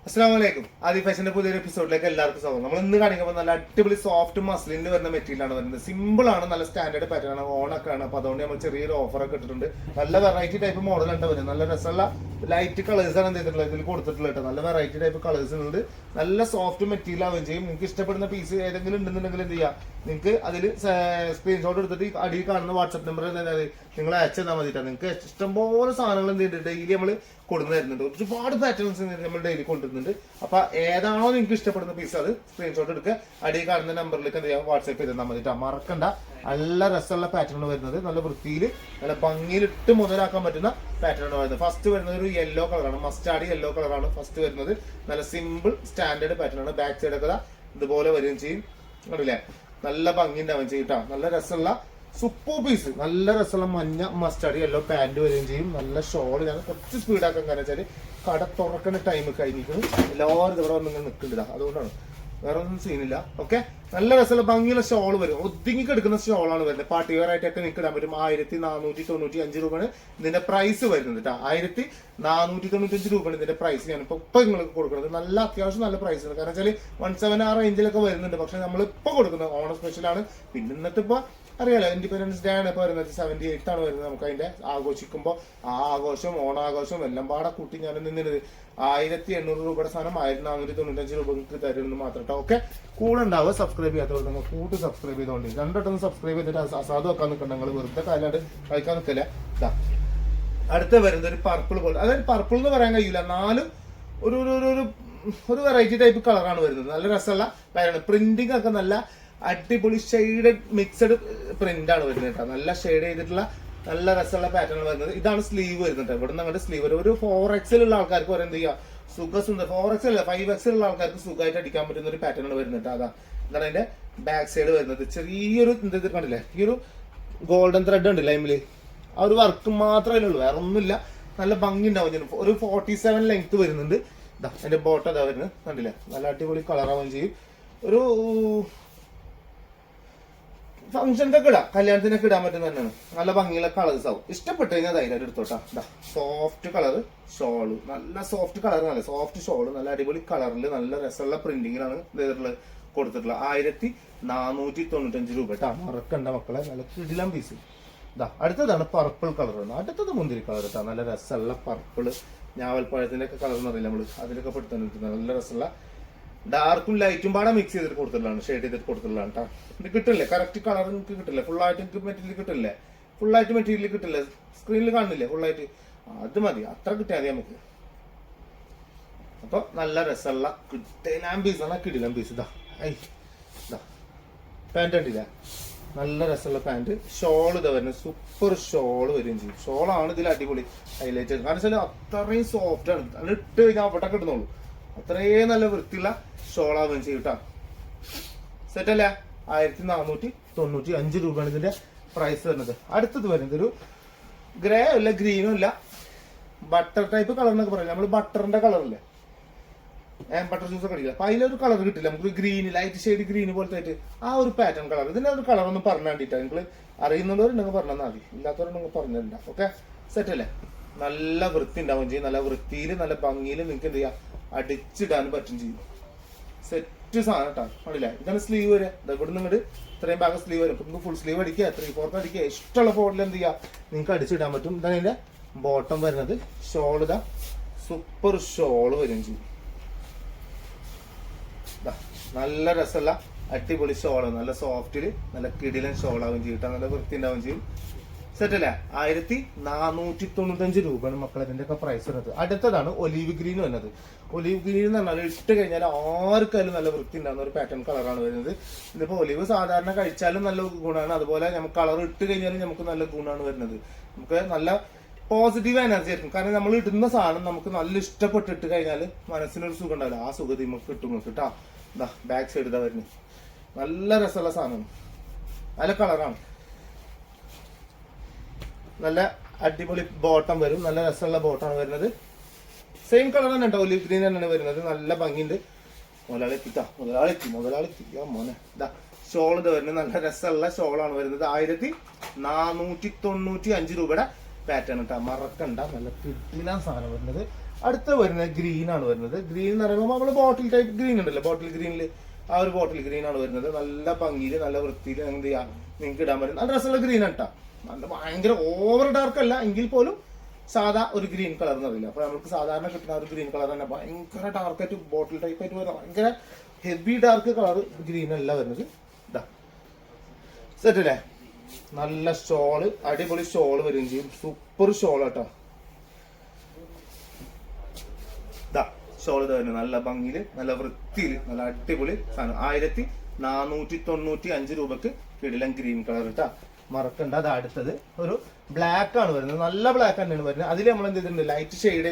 അസ്സലാമലൈക്കും. ആദി ഫാഷന്റെ പുതിയൊരു എപ്പിസോഡിലേക്ക് എല്ലാവർക്കും സ്വാഗതം. നമ്മൾ ഇന്ന് കാണിക്കുമ്പോൾ നല്ല അടിപൊളി സോഫ്റ്റ് മസ്ലിനിൽ വരുന്ന മെറ്റീരിയൽ ആണ് വരുന്നത്. സിമ്പിൾ ആണ്, നല്ല സ്റ്റാൻഡേർഡ് പാറ്റേൺ ആണ്, ഓണൊക്കെ ആണ്. അപ്പൊ അതുകൊണ്ട് നമ്മൾ ചെറിയൊരു ഓഫറൊക്കെ ഇട്ടിട്ടുണ്ട്. നല്ല വെറൈറ്റി ടൈപ്പ് മോഡലാണ് വരുന്നത്. നല്ല രസമുള്ള ലൈറ്റ് കളേഴ്സ് ആണ് ചെയ്തിട്ടുള്ളത്, ഇതിൽ കൊടുത്തിട്ടുള്ളത്. നല്ല വെറൈറ്റി ടൈപ്പ് കളേഴ്സ് ഉണ്ട്. നല്ല സോഫ്റ്റ് മെറ്റീരിയൽ ആവുകയും ചെയ്യും. നിങ്ങൾക്ക് ഇഷ്ടപ്പെടുന്ന പീസ് ഏതെങ്കിലും ഉണ്ടെന്നുണ്ടെങ്കിൽ എന്ത് ചെയ്യാം, നിങ്ങൾക്ക് അതിൽ സ്ക്രീൻഷോട്ട് എടുത്തിട്ട് അടിയിൽ കാണുന്ന വാട്സ്ആപ്പ് നമ്പർ നിങ്ങൾ അയച്ചു തന്നാൽ മതിയിട്ടാണ്. നിങ്ങൾക്ക് ഇഷ്ടംപോലെ സാധനങ്ങൾ എന്ത് ചെയ്യുന്നുണ്ട്, ഡെയിലി നമ്മൾ കൊടുന്നു തരുന്നുണ്ട്. ഒരുപാട് പാറ്റേൺസ് നമ്മൾ ഡെയിലി കൊണ്ടുവരുന്നുണ്ട്. അപ്പൊ ഏതാണോ നിങ്ങൾക്ക് ഇഷ്ടപ്പെടുന്ന പീസ് അത് സ്ക്രീൻഷോട്ട് എടുക്കുക, അടിയിൽ കാണുന്ന നമ്പറിലേക്ക് എന്ത് ചെയ്യാം, വാട്സ്ആപ്പ് ചെയ്ത് തന്നാൽ മതിട്ടാ. മറക്കണ്ട, നല്ല രസമുള്ള പാറ്റേൺ വരുന്നത്. നല്ല വൃത്തിയിൽ നല്ല ഭംഗിയിലിട്ട് മുതലാക്കാൻ പറ്റുന്ന പാറ്റേൺ വരുന്നത്. ഫസ്റ്റ് വരുന്നത് ഒരു യെല്ലോ കളറാണ്, മസ്റ്റാർഡ് യെല്ലോ കളറാണ് ഫസ്റ്റ് വരുന്നത്. നല്ല സിമ്പിൾ സ്റ്റാൻഡേർഡ് പാറ്റേൺ ആണ്. ബാക്ക് സൈഡ് ഒക്കെ ഇതുപോലെ വരികയും ചെയ്യും. കണ്ടില്ലേ, നല്ല ഭംഗി ഉണ്ടാവുകയും ചെയ്യും കേട്ടോ. നല്ല രസമുള്ള സൂപ്പർ പീസ്, നല്ല രസമുള്ള മഞ്ഞ മസ്റ്റാർഡ് യെല്ലോ പാന്റ് വരികയും ചെയ്യും. നല്ല ഷോൾ. ഞാൻ കുറച്ച് സ്പീഡാക്കാൻ കാരണം വെച്ചാൽ കട തുറക്കുന്ന ടൈം കഴിഞ്ഞിരിക്കുന്നു. എല്ലാവരും ഇവിടെ വന്ന് ഇങ്ങനെ നിൽക്കുന്നുണ്ട്, അതുകൊണ്ടാണ്. വേറെ ഒന്നും സീനില്ല. ഓക്കെ, നല്ല രസമുള്ള ഭംഗിയുള്ള ഷോൾ വരും. ഒതുങ്ങി കിടക്കുന്ന ഷോളാണ് വരുന്നത്. പാർട്ടി വെയർ ആയിട്ടൊക്കെ നിങ്ങൾക്ക് ഇടാൻ പറ്റും. 1495 രൂപയാണ് ഇതിന്റെ പ്രൈസ് വരുന്നത് കേട്ടോ. 1495 രൂപയാണ് ഇതിന്റെ പ്രൈസ്. ഞാനിപ്പോ നിങ്ങൾക്ക് കൊടുക്കുന്നത് നല്ല അത്യാവശ്യം നല്ല പ്രൈസ് ആണ്. കാരണം വെച്ചാൽ 17 ആ റേഞ്ചിലൊക്കെ വരുന്നുണ്ട്. പക്ഷെ നമ്മളിപ്പോ കൊടുക്കുന്നത് ഓണം സ്പെഷ്യലാണ്. പിന്നെ ഇന്നത്തെ ഇപ്പൊ അറിയാലോ, ഇൻഡിപെൻഡൻസ് ഡേ ആണ് ഇപ്പൊ വരുന്നത്. 78 ആണ് വരുന്നത്. നമുക്ക് അതിന്റെ ആഘോഷിക്കുമ്പോൾ ആ ആഘോഷവും ഓണാഘോഷവും എല്ലാം പാടെ കൂട്ടി ഞാൻ നിന്നത് 1800 രൂപയുടെ സാധനം 1495 രൂപക്ക് തരുമെന്ന് മാത്രം കേട്ടോ. ഓക്കെ, കൂടെ ഉണ്ടാവുക. സബ്സ്ക്രൈബ് ചെയ്യാത്തവർ നിങ്ങൾ കൂട്ടി സബ്സ്ക്രൈബ് ചെയ്തോണ്ട് രണ്ടോട്ടൊന്ന് സബ്സ്ക്രൈബ് ചെയ്തിട്ട് അസാധു വെക്കാൻ നിൽക്കണ്ട. നിങ്ങൾ വെറുതെ കാലാണ്ട് കഴിക്കാൻ നിൽക്കില്ല. അടുത്ത വരുന്നത് ഒരു പർപ്പിൾ പോലെ. അതായത് പർപ്പിൾ എന്ന് പറയാൻ കഴിയില്ല, എന്നാലും ഒരു ഒരു വെറൈറ്റി ടൈപ്പ് കളറാണ് വരുന്നത്. നല്ല രസമുള്ള കാര്യമാണ്. പ്രിന്റിംഗ് ഒക്കെ നല്ല അടിപൊളി ഷെയ്ഡഡ് മിക്സഡ് പ്രിന്റ് ആണ് വരുന്നത് കേട്ടോ. നല്ല ഷെയ്ഡ് ചെയ്തിട്ടുള്ള നല്ല രസമുള്ള പാറ്റേൺ വരുന്നത്. ഇതാണ് സ്ലീവ് വരുന്നത്. ഇവിടെ നിന്ന് അങ്ങോട്ട് സ്ലീവ് വരും. ഒരു 4XL ഉള്ള ആൾക്കാർക്ക് വരെ എന്ത് ചെയ്യുക, സുഖസുന്ദർ 4XL അല്ല 5XL ഉള്ള ആൾക്കാർക്ക് സുഖമായിട്ട് അടിക്കാൻ പറ്റുന്ന ഒരു പാറ്റേൺ ആണ് വരുന്നത്. അതാ ഇതാണ് അതിന്റെ ബാക്ക് സൈഡ് വരുന്നത്. ചെറിയൊരു എന്ത് കണ്ടില്ലേ, ഈ ഒരു ഗോൾഡൻ ത്രെഡ് ഉണ്ട് ലൈമില്. ആ ഒരു വർക്ക് മാത്രമേ ഉള്ളൂ, വേറെ ഒന്നുമില്ല. നല്ല ഭംഗി ഉണ്ടാവും. ഒരു 47 ലെങ്ത് വരുന്നുണ്ട്. ഇതാ അതിന്റെ ബോട്ടം ഇതാ വരുന്നത്, കണ്ടില്ലേ. നല്ല അടിപൊളി കളറാവുകയും ചെയ്യും. ഒരു ഫംഗ്ഷനൊക്കെ ഇടാം, കല്യാണത്തിനൊക്കെ ഇടാൻ പറ്റുന്ന തന്നെയാണ്. നല്ല ഭംഗിയുള്ള കളേഴ്സ് ആവും. ഇഷ്ടപ്പെട്ട് കഴിഞ്ഞാൽ ധൈര്യമായിട്ട് എടുത്തോട്ടാ. സോഫ്റ്റ് കളർ ഷോള്, നല്ല സോഫ്റ്റ് കളർ, നല്ല സോഫ്റ്റ് ഷോള്, നല്ല അടിപൊളി കളറിൽ നല്ല രസമുള്ള പ്രിന്റിങ്ങിലാണ് ഇതുള്ളത് കൊടുത്തിട്ടുള്ളത്. 1495 രൂപ കേട്ടാ. മറക്കണ്ട മക്കളെ, നല്ല കിടിലം പീസ്. അടുത്തതാണ് പർപ്പിൾ കളർ. അടുത്തത് മുന്തിരി കളർ കേട്ടാ. നല്ല രസമുള്ള പർപ്പിള്, ഞാവൽപ്പഴത്തിന്റെ ഒക്കെ കളർ എന്ന് അറിയില്ല നമ്മള്, അതിലൊക്കെ പെടുത്താൻ നല്ല രസമുള്ള ഡാർക്കും ലൈറ്റും പാടെ മിക്സ് ചെയ്തിട്ട് കൊടുത്തിട്ടുള്ളതാണ്, ഷെയ്ഡ് ചെയ്തിട്ട് കൊടുത്തിട്ടുള്ളതാണ് കേട്ടോ. ഇത് കിട്ടില്ലേ, കറക്റ്റ് കളർ നിങ്ങൾക്ക് കിട്ടില്ല. ഫുള്ളായിട്ട് നിങ്ങൾക്ക് മെറ്റീരിയൽ കിട്ടില്ലേ, ഫുള്ളായിട്ട് മെറ്റീരിയൽ കിട്ടില്ല. സ്ക്രീനിൽ കാണില്ലേ ഫുള്ളായിട്ട്, അത് മതി, അത്ര കിട്ടിയാൽ മതി നമുക്ക്. അപ്പൊ നല്ല രസമുള്ള കിടിലം പീസാണ്, കിടിലം പീസ്. പാന്റ് കണ്ടില്ല, നല്ല രസമുള്ള പാന്റ്. ഷോൾ ഇതാ വരുന്നത്, സൂപ്പർ ഷോൾ വരികയും ചെയ്യും. ഷോളാണ് ഇതിൽ അടിപൊളി ഹൈലൈറ്റ്. കാരണം വെച്ചാൽ അത്രയും സോഫ്റ്റ് ആണ്. അത് ഇട്ട് കഴിഞ്ഞാൽ അവിടെ കിട്ടുന്നുള്ളൂ. അത്രയും നല്ല വൃത്തിയുള്ള ഷോളാവുകയും ചെയ്യും കേട്ടോ. സെറ്റല്ലേ. 1495 രൂപയാണ് ഇതിന്റെ പ്രൈസ് വരുന്നത്. അടുത്തത് വരുന്നത് ഒരു ഗ്രേ അല്ല ഗ്രീനും അല്ല, ബട്ടർ ടൈപ്പ് കളർ എന്നൊക്കെ പറയാം. നമ്മൾ ബട്ടറിന്റെ കളറില്ലേ, ബട്ടർ ജ്യൂസ് ഒക്കെ അടിക്കില്ല, അപ്പൊ അതിലൊരു കളർ കിട്ടില്ല നമുക്ക്. ഗ്രീൻ, ലൈറ്റ് ഷെയ്ഡ് ഗ്രീൻ പോലത്തെ ആയിട്ട് ആ ഒരു പാറ്റേൺ കളർ. ഇതിന്റെ ഒരു കളർ ഒന്ന് പറഞ്ഞു വേണ്ടിട്ടാ. നിങ്ങൾ അറിയുന്നവരുണ്ടെങ്കിൽ പറഞ്ഞാൽ മതി, ഇല്ലാത്തവരുണ്ടെങ്കിൽ പറഞ്ഞില്ല. ഓക്കെ, സെറ്റല്ലേ. നല്ല വൃത്തി ഉണ്ടാവുകയും ചെയ്യും. നല്ല വൃത്തിയിൽ നല്ല ഭംഗിയിൽ നിങ്ങൾക്ക് എന്ത് ചെയ്യാം, അടിച്ചിടാൻ പറ്റും ചെയ്യും. സെറ്റ് സാധനം കേട്ടോ. കണ്ടില്ല, ഇതാണ് സ്ലീവ് വരെ. ഇവിടെ നിങ്ങോട്ട് ഇത്രയും ഭാഗം സ്ലീവ് വരും. നിങ്ങൾക്ക് ഫുൾ സ്ലീവ് അടിക്കുക, 3/4 അടിക്കുക, ഇഷ്ടമുള്ള ഫോട്ടിൽ എന്ത് ചെയ്യുക, നിങ്ങൾക്ക് അടിച്ചിടാൻ പറ്റും. ഇതാണ് ഇതിന്റെ ബോട്ടം വരുന്നത്. ഷോൾ ഇതാ സൂപ്പർ ഷോള് വരും ചെയ്യും. നല്ല രസമുള്ള അടിപൊളി ഷോള്, നല്ല സോഫ്റ്റില് നല്ല കിടിലൻ ഷോളാവും ചെയ്യും. നല്ല വൃത്തി ഉണ്ടാവും ചെയ്യും. സെറ്റ് അല്ലേ. 1495 രൂപയാണ് മക്കളെ ഇതിന്റെ ഒക്കെ പ്രൈസ് വരുന്നത്. അടുത്തതാണ് ഒലീവ് ഗ്രീൻ വരുന്നത്. ഒലീവ് ഗ്രീൻ എന്ന് പറഞ്ഞാൽ ഇട്ട് കഴിഞ്ഞാൽ ആർക്കായാലും നല്ല വൃത്തി ഉണ്ടാകുന്ന ഒരു പാറ്റേൺ കളറാണ് വരുന്നത്. ഇതിപ്പോ ഒലീവ് സാധാരണ കഴിച്ചാലും നല്ല ഗുണമാണ്, അതുപോലെ നമുക്ക് കളർ ഇട്ട് കഴിഞ്ഞാലും നമുക്ക് നല്ല ഗുണമാണ് വരുന്നത്. നമുക്ക് നല്ല പോസിറ്റീവ് എനർജി ആയിരിക്കും. കാരണം നമ്മൾ ഇടുന്ന സാധനം നമുക്ക് നല്ല ഇഷ്ടപ്പെട്ടിട്ട് കഴിഞ്ഞാൽ മനസ്സിനൊരു സുഖം ഉണ്ടാവില്ല. ആ സുഖം നമുക്ക് കിട്ടും കേട്ടാ. ബാക്ക് സൈഡ് ഇതാ വരുന്നത്. നല്ല രസമുള്ള സാധനമാണ്, നല്ല കളറാണ്. നല്ല അടിപൊളി ബോട്ടം വരും. നല്ല രസമുള്ള ബോട്ടമാണ് വരുന്നത്. സെയിം കളർ തന്നെ കേട്ടോ, ഒലിവ് ഗ്രീൻ തന്നെയാണ് വരുന്നത്. നല്ല ഭംഗിയുണ്ട്. മുതലാളിത്തി മോനെ. ഷോൾ ഇത് വരുന്നത് നല്ല രസമുള്ള ഷോളാണ് വരുന്നത്. 1495 രൂപയുടെ പാറ്റേൺ കേട്ടോ. മറക്കണ്ട, നല്ല കിടിലൻ സാധനം വരുന്നത്. അടുത്ത വരുന്നത് ഗ്രീൻ ആണ് വരുന്നത്. ഗ്രീൻ എന്ന് പറയുമ്പോൾ നമ്മൾ ബോട്ടിൽ ടൈപ്പ് ഗ്രീൻ ഉണ്ടല്ലോ, ബോട്ടിൽ ഗ്രീനിൽ ആ ഒരു ബോട്ടിൽ ഗ്രീൻ ആണ് വരുന്നത്. നല്ല ഭംഗിയിൽ നല്ല വൃത്തിയിൽ എന്ത് ചെയ്യാം നിങ്ങൾക്ക് ഇടാൻ പറ്റും. നല്ല രസമുള്ള ഗ്രീൻ ആട്ടാ, നല്ല ഭയങ്കര ഓവർ ഡാർക്ക് അല്ല എങ്കിൽ പോലും സാധാ ഒരു ഗ്രീൻ കളർ എന്നറിയില്ല. അപ്പൊ നമുക്ക് സാധാരണ കിട്ടുന്ന ഒരു ഗ്രീൻ കളർ തന്നെ ഭയങ്കര ഡാർക്കായിട്ട് ബോട്ടിൽ ടൈപ്പ് ആയിട്ട് വരുന്നത്, ഭയങ്കര ഹെവി ഡാർക്ക് കളർ ഗ്രീൻ അല്ല വരുന്നത്. ഇതാ സെറ്റ് അല്ലേ, നല്ല ഷോള്, അടിപൊളി ഷോള് വരികയും ചെയ്യും. സൂപ്പർ ഷോൾ കേട്ടോ. ഇതാ ഷോൾ ഇത് വരുന്നത് നല്ല ഭംഗിയില് നല്ല വൃത്തിയില് നല്ല അടിപൊളി സാധനം. 1495 രൂപക്ക് കിടിലൻ ഗ്രീൻ കളർ കേട്ടാ, മറക്കണ്ട. അത് അടുത്തത് ഒരു ബ്ലാക്ക് ആണ് വരുന്നത്, നല്ല ബ്ലാക്ക് തന്നെയാണ് വരുന്നത്. അതിൽ നമ്മൾ എന്ത് ചെയ്തിട്ടുണ്ട്, ലൈറ്റ് ഷെയ്ഡ്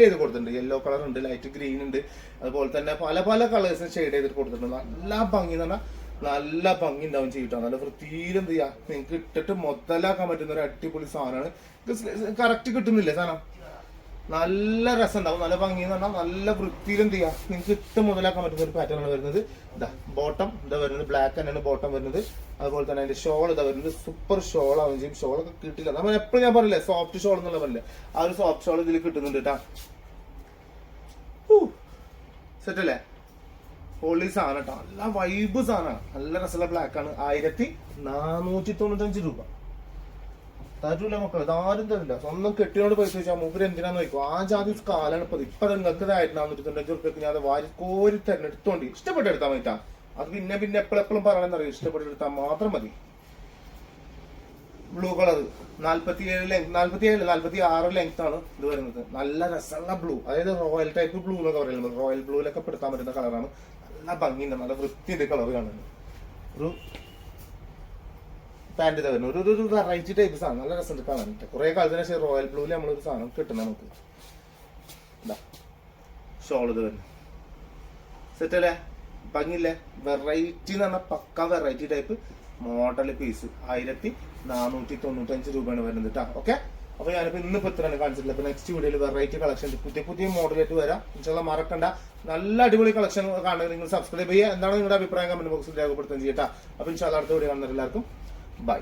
ചെയ്ത് കൊടുത്തിട്ടുണ്ട്. യെല്ലോ കളർ ഉണ്ട്, ലൈറ്റ് ഗ്രീൻ ഉണ്ട്, അതുപോലെ തന്നെ പല പല കളേഴ്സിന് ഷെയ്ഡ് ചെയ്തിട്ട് കൊടുത്തിട്ടുണ്ട്. നല്ല ഭംഗി എന്ന് പറഞ്ഞാൽ നല്ല ഭംഗി ഉണ്ടാവും ചെയ്തിട്ടോ. നല്ല വൃത്തിയിൽ എന്ത് ചെയ്യാ നിങ്ങൾക്ക് ഇട്ടിട്ട് മുതലാക്കാൻ പറ്റുന്ന ഒരു അടിപൊളി സാധനമാണ്. കറക്റ്റ് കിട്ടുന്നില്ലേ സാധനം, നല്ല രസം ഉണ്ടാവും. നല്ല ഭംഗി എന്ന് പറഞ്ഞാൽ നല്ല വൃത്തിയിൽ എന്ത് ചെയ്യാം നിങ്ങൾക്ക് ഇട്ട് മുതലാക്കാൻ പറ്റുന്ന ഒരു പാറ്റേൺ ആണ് വരുന്നത്. ഇതാ ബോട്ടം ഇതാ വരുന്നത്, ബ്ലാക്ക് തന്നെയാണ് ബോട്ടം വരുന്നത്. അതുപോലെ തന്നെ അതിന്റെ ഷോൾ ഇതാ വരുന്നത്, സൂപ്പർ ഷോൾ ആവുകയും ചെയ്യും. ഷോളൊക്കെ കിട്ടില്ല, നമ്മൾ എപ്പോഴും ഞാൻ പറഞ്ഞില്ലേ സോഫ്റ്റ് ഷോൾ എന്നുള്ള പറഞ്ഞില്ലേ, ആ ഒരു സോഫ്റ്റ് ഷോൾ ഇതിൽ കിട്ടുന്നുണ്ട് കേട്ടാ. സെറ്റ് അല്ലേ, പൊളി സാധനം കേട്ടോ, നല്ല വൈബ് സാധനമാണ്, നല്ല രസമുള്ള ബ്ലാക്ക് ആണ്. 1495 രൂപ. തരൂല മക്കൾ, ഇതാരും തരില്ല. സ്വന്തം കെട്ടിനോട് പൈസ വെച്ചാൽ മൂപ്പര് എന്തിനാന്ന് നോക്കും. ആ ജാതി കാലാണ് ഇപ്പൊ. ഇപ്പൊ നിങ്ങൾക്ക് 1495 രൂപയ്ക്ക് ഞാൻ വാരി കോരി തെരഞ്ഞെടുത്തോണ്ട് ഇഷ്ടപ്പെട്ടെടുത്താൽ മതിട്ടാ. അത് പിന്നെ എപ്പോഴും പറയണമെന്നറിയാം, ഇഷ്ടപ്പെട്ടെടുത്താൽ മാത്രം മതി. ബ്ലൂ കളർ 46 ലെങ്ത് ആണ് ഇത് വരുന്നത്. നല്ല രസമുള്ള ബ്ലൂ, അതായത് റോയൽ ടൈപ്പ് ബ്ലൂ എന്നൊക്കെ പറയുന്നത്, റോയൽ ബ്ലൂവിലൊക്കെ പെടുത്താൻ പറ്റുന്ന കളറാണ്. നല്ല ഭംഗിയുണ്ട്, നല്ല വൃത്തിയുടെ കളർ കാണുന്നത്. ഒരു പാന്റ് വരുന്നത് ഒരു വെറൈറ്റി ടൈപ്പ് സാധനം, നല്ല രസമുണ്ട് കാണാനിട്ട്. കുറെ കാലത്തിന് ശേഷം റോയൽ ബ്ലൂവിൽ നമ്മളൊരു സാധനം കിട്ടുന്ന നമുക്ക്. ഷോൾ ഇത് വരുന്നത് സെറ്റ് അല്ലേ, ഭംഗിയില്ലേ, വെറൈറ്റി എന്ന് പറഞ്ഞാൽ പക്ക വെറൈറ്റി ടൈപ്പ് മോഡൽ പീസ്. 1495 രൂപയാണ് വരുന്നത് കേട്ടോ. ഓക്കെ, അപ്പൊ ഞാനിപ്പോ ഇന്നിപ്പോ ഇത്രയാണ് കാണിച്ചിട്ടില്ല. അപ്പൊ നെക്സ്റ്റ് വീഡിയോയിൽ വെറൈറ്റി കളക്ഷൻ പുതിയ മോഡലായിട്ട് വരാം. ഇൻഷാല്ലാ മറക്കണ്ട, നല്ല അടിപൊളി കളക്ഷൻ കാണുക. നിങ്ങൾ സബ്സ്ക്രൈബ് ചെയ്യുക. എന്താണ് നിങ്ങളുടെ അഭിപ്രായം കമന്റ് ബോക്സിൽ രേഖപ്പെടുത്തുകയും ചെയ്യട്ടാ. അപ്പൊ ഇൻഷാല്ലാ അടുത്ത വീഡിയോ കാണുന്ന എല്ലാവർക്കും ബൈ.